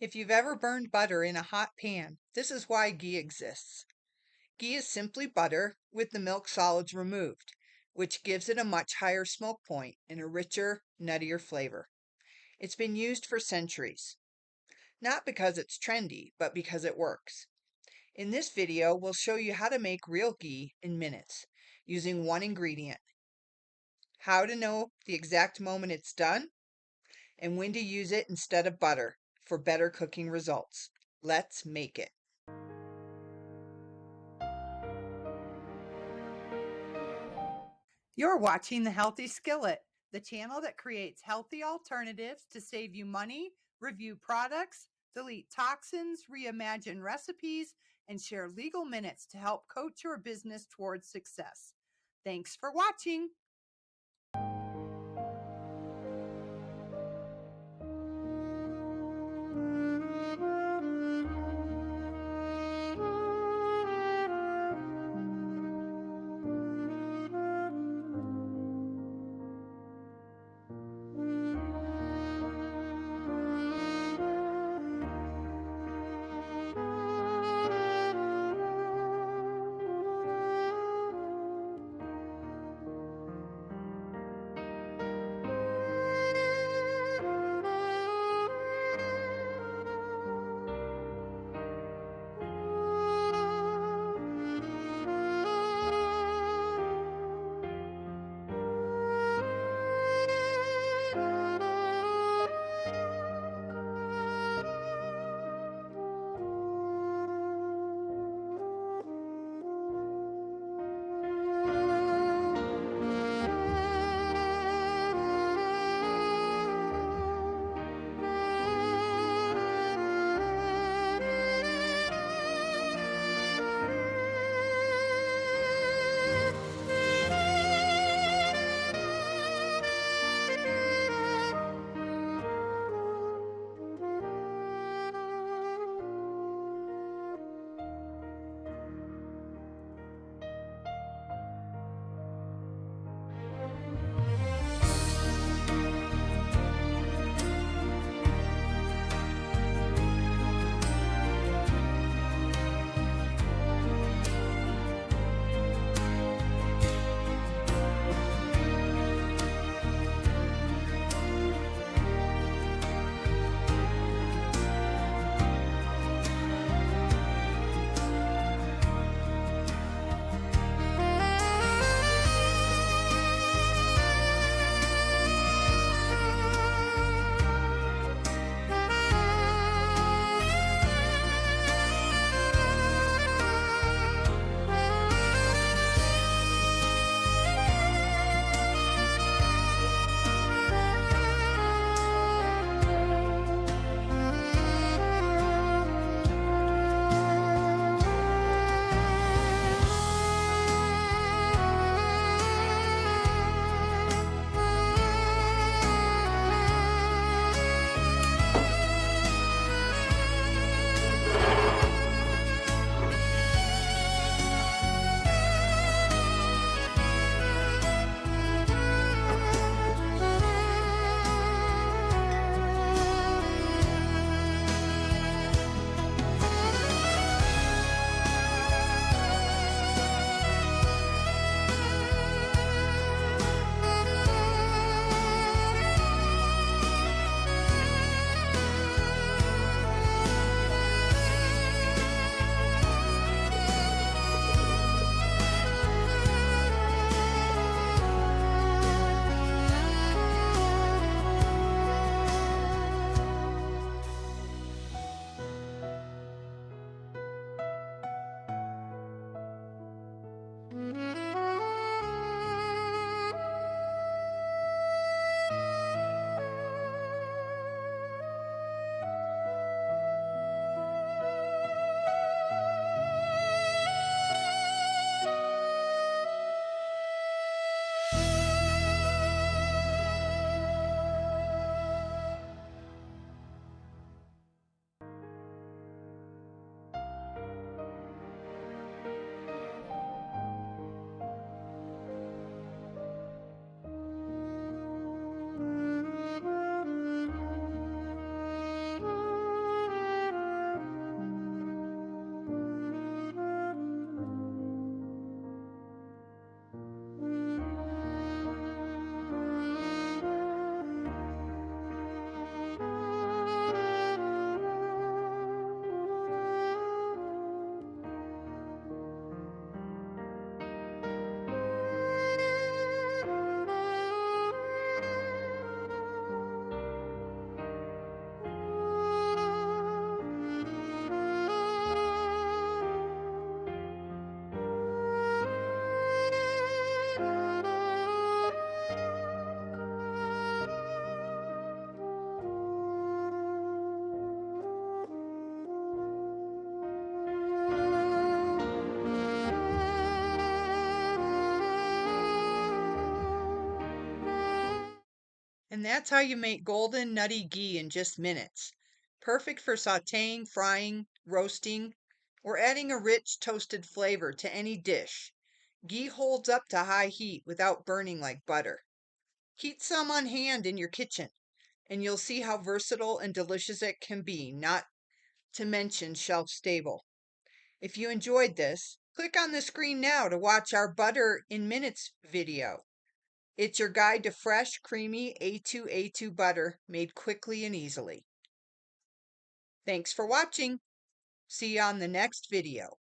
If you've ever burned butter in a hot pan, this is why ghee exists. Ghee is simply butter with the milk solids removed, which gives it a much higher smoke point and a richer, nuttier flavor. It's been used for centuries, not because it's trendy, but because it works. In this video, we'll show you how to make real ghee in minutes using one ingredient, how to know the exact moment it's done, and when to use it instead of butter for better cooking results. Let's make it. You're watching The Healthy Skillet, the channel that creates healthy alternatives to save you money, review products, delete toxins, reimagine recipes, and share legal minutes to help coach your business towards success. Thanks for watching. And that's how you make golden nutty ghee in just minutes. Perfect for sautéing, frying, roasting, or adding a rich toasted flavor to any dish. Ghee holds up to high heat without burning like butter. Heat some on hand in your kitchen, and you'll see how versatile and delicious it can be, not to mention shelf stable. If you enjoyed this, click on the screen now to watch our Butter in Minutes video. It's your guide to fresh, creamy A2A2 butter made quickly and easily. Thanks for watching. See you on the next video.